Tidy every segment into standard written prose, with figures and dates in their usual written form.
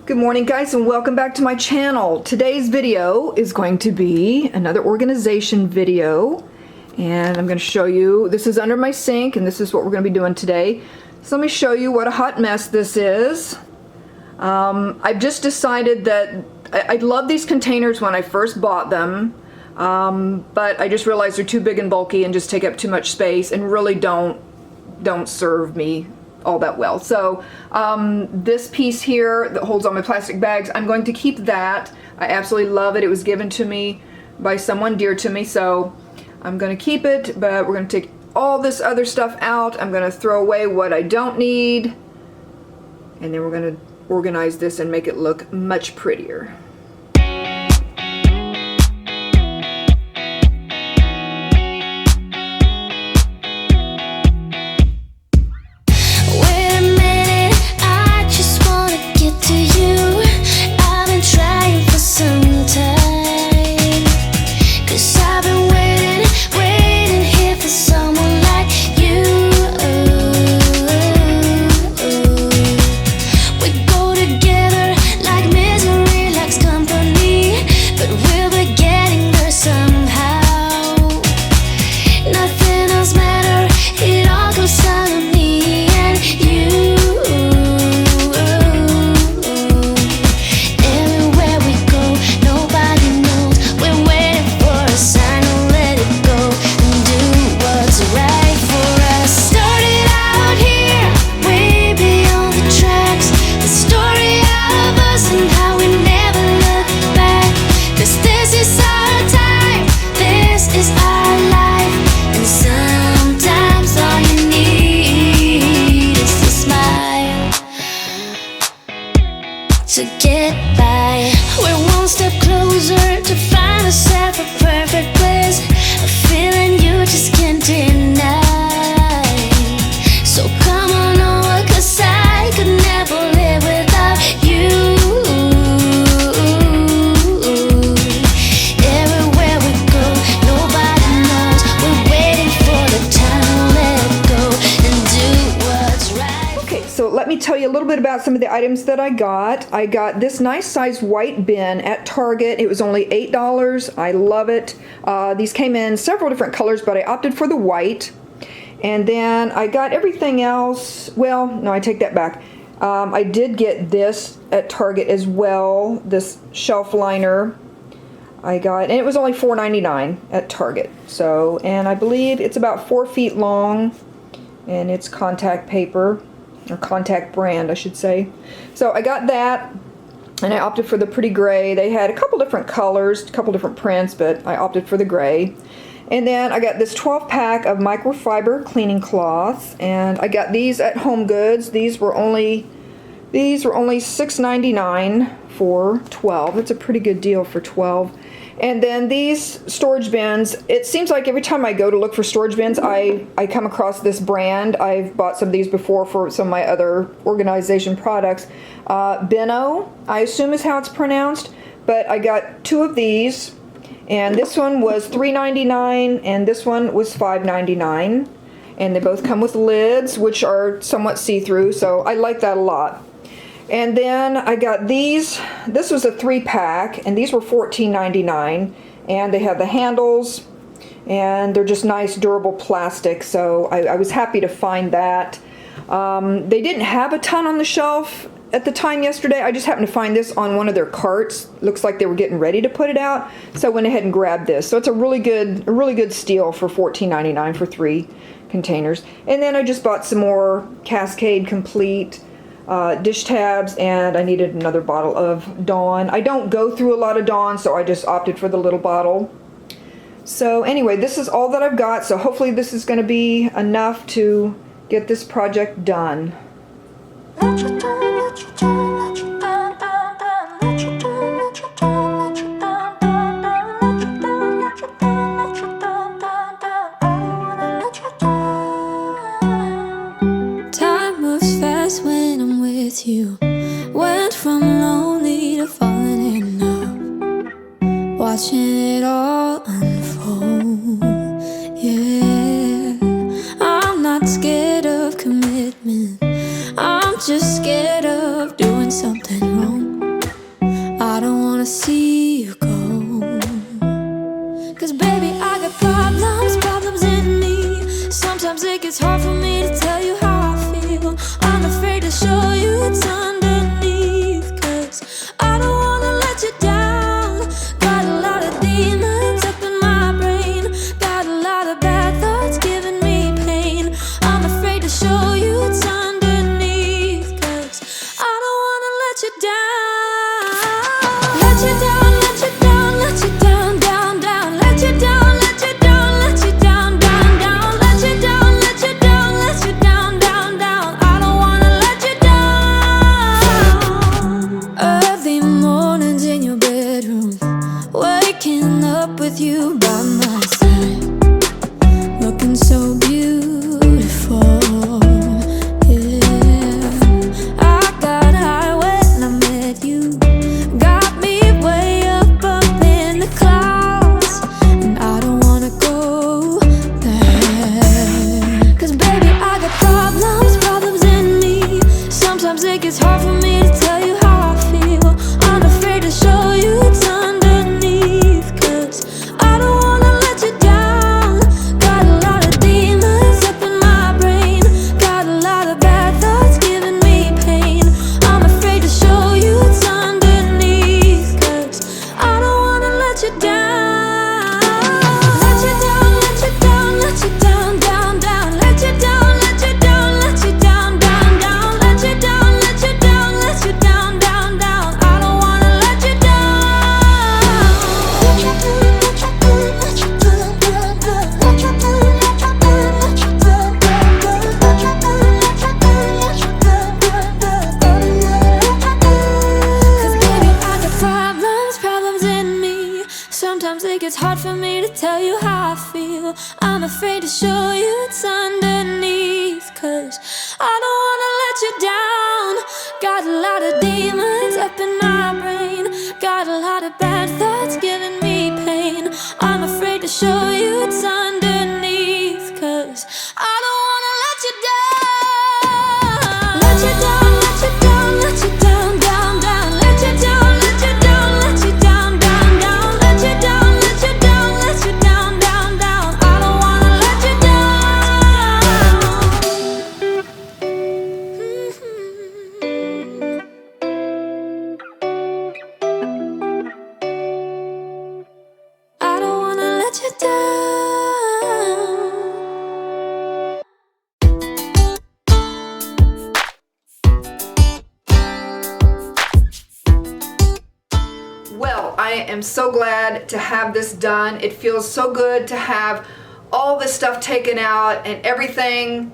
Good morning, guys, and welcome back to my channel. Today's video is going to be another organization video, and I'm going to show you, this is under my sink, and this is what we're going to be doing today. So let me show you what a hot mess this is. I've just decided that I love these containers when I first bought them, but I just realized they're too big and bulky and just take up too much space and really don't serve me all that well. So this piece here that holds all my plastic bags, I'm going to keep that. I absolutely love it. It was given to me by someone dear to me, so I'm going to keep it, but we're going to take all this other stuff out. I'm going to throw away what I don't need, and then we're going to organize this and make it look much prettier. To get by, we're one step closer to find ourselves a perfect place, a feeling you just can't deny. So come on over, 'cause I could never live without you. Everywhere we go, nobody knows. We're waiting for the time to let go and do what's right. Okay, so let me tell you a little bit about some of the items that I got. I got this nice size white bin at Target. It was only $8. I love it. These came in several different colors, but I opted for the white. And then I got everything else. Well, no, I take that back. I did get this at Target as well, this shelf liner. I got, and it was only $4.99 at Target. So, and I believe it's about 4 feet long, and it's contact paper, or contact brand, I should say. So I got that, and I opted for the pretty gray. They had a couple different colors, a couple different prints, but I opted for the gray. And then I got this 12-pack of microfiber cleaning cloths, and I got these at Home Goods. These were only $6.99 for 12. That's a pretty good deal for 12. And then these storage bins, it seems like every time I go to look for storage bins, I come across this brand. I've bought some of these before for some of my other organization products. Benno, I assume is how it's pronounced, but I got 2 of these, and this one was $3.99 and this one was $5.99, and they both come with lids, which are somewhat see-through, so I like that a lot. And then I got these. This was a 3-pack, and these were $14.99, and they have the handles, and they're just nice durable plastic, so I was happy to find that. They didn't have a ton on the shelf at the time yesterday. I just happened to find this on one of their carts. Looks like they were getting ready to put it out, so I went ahead and grabbed this. So it's a really good steal for $14.99 for 3 containers. And then I just bought some more Cascade Complete dish tabs, and I needed another bottle of Dawn. I don't go through a lot of Dawn, so I just opted for the little bottle. So anyway, this is all that I've got, so hopefully this is going to be enough to get this project done. Time moves fast when I'm with you. Went from lonely to falling in love, watching it all unfold. Yeah, I'm not scared of commitment. I'm just scared of doing something wrong. it's hard for me to tell you how I feel. I'm afraid to show you it's underneath, 'cause I don't wanna let you down. Got a lot of demons up in my brain, got a lot of bad thoughts giving me pain. I'm afraid to show you it's underneath, 'cause I don't wanna let you down. Let you down, let you down, let you down, down, down. Let you down, let you down, let you down, down, down. Let you down, let you down, let you down, down, down. I don't wanna let you down. Early mornings in your bedroom, waking up with you by my side, looking so beautiful. Yeah, I got high when I met you, got me way up in the clouds, and I don't wanna go there. 'Cause baby, I got problems in me. Sometimes it gets hard for me to tell you how I feel. I'm afraid to show you it's underneath, 'cause I don't wanna let you down. Got a lot of demons up in my brain, got a lot of bad thoughts giving me pain. I'm afraid to show you it's underneath, 'cause I don't wanna let you down. Let you down, let you down, let you down, down, down. Let you down, let you down, let you down, down, down. Let you down, let you down, let you down, down, down. I don't wanna let you down. Let you down, let you down, let you down, down, down. Let you down, let you down, let you down, down, down. Let you down, let you down, let you down, down, down. I don't wanna let you down. 'Cause baby, I got problems in me. Sometimes it gets hard for me to tell you how I feel. I'm afraid to show you it's underneath, 'cause I don't wanna let you down. Got a lot of demons up in my brain, got a lot of bad thoughts giving me pain. I'm afraid to show you it's underneath, 'cause I don't wanna let you down. Let you down, let you down, let you down, down, down. Let you down, let you down, let you down, down, down. Let you down, let you down, let you down, down, down. I don't wanna let you down. I don't wanna let you down. Well, I am so glad to have this done. It feels so good to have all this stuff taken out and everything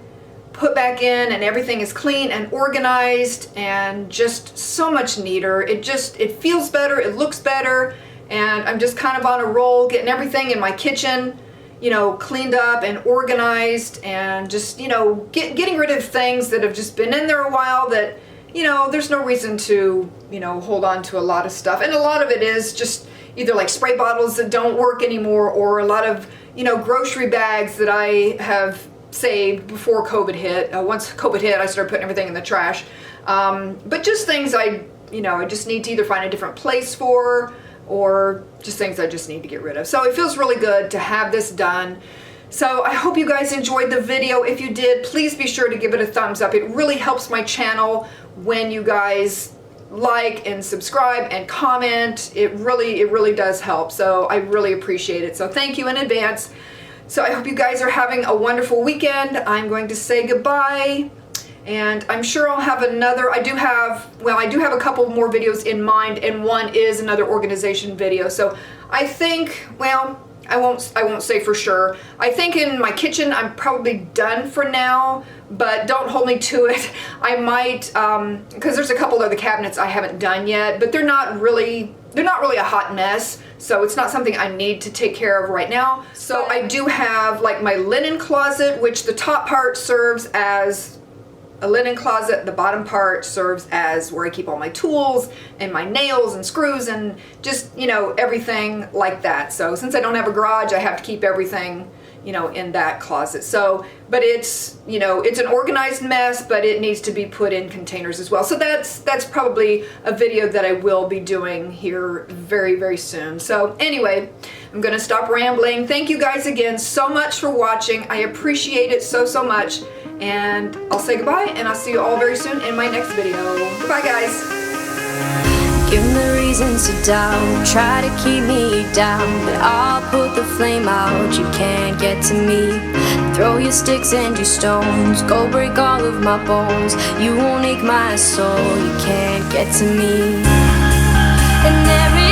put back in, and everything is clean and organized and just so much neater. It feels better, it looks better, and I'm just kind of on a roll getting everything in my kitchen, you know, cleaned up and organized, and just, you know, getting rid of things that have just been in there a while that, you know, there's no reason to, you know, hold on to a lot of stuff. And a lot of it is just either like spray bottles that don't work anymore, or a lot of, you know, grocery bags that I have saved before COVID hit. Once COVID hit, I started putting everything in the trash. But just things I just need to either find a different place for, or just things I just need to get rid of. So it feels really good to have this done. So I hope you guys enjoyed the video. If you did, please be sure to give it a thumbs up. It really helps my channel when you guys like and subscribe and comment. It really does help. So I really appreciate it. So thank you in advance. So I hope you guys are having a wonderful weekend. I'm going to say goodbye, and I'm sure I'll have another. I do have a couple more videos in mind, and one is another organization video. So I think, well, I won't say for sure. I think in my kitchen I'm probably done for now, but don't hold me to it. I might, because there's a couple other cabinets I haven't done yet, but they're not really a hot mess, so it's not something I need to take care of right now. So I do have like my linen closet, which the top part serves as a linen closet, the bottom part serves as where I keep all my tools and my nails and screws and just, you know, everything like that. So since I don't have a garage, I have to keep everything, you know, in that closet. So, but it's, you know, it's an organized mess, but it needs to be put in containers as well. So that's probably a video that I will be doing here very, very soon. So anyway, I'm gonna stop rambling. Thank you guys again so much for watching. I appreciate it so much. And I'll say goodbye, and I'll see you all very soon in my next video. Bye guys. Give me reasons to doubt, try to keep me down, but I'll put the flame out, you can't get to me. Throw your sticks and your stones, go break all of my bones. You won't ache my soul, you can't get to me. And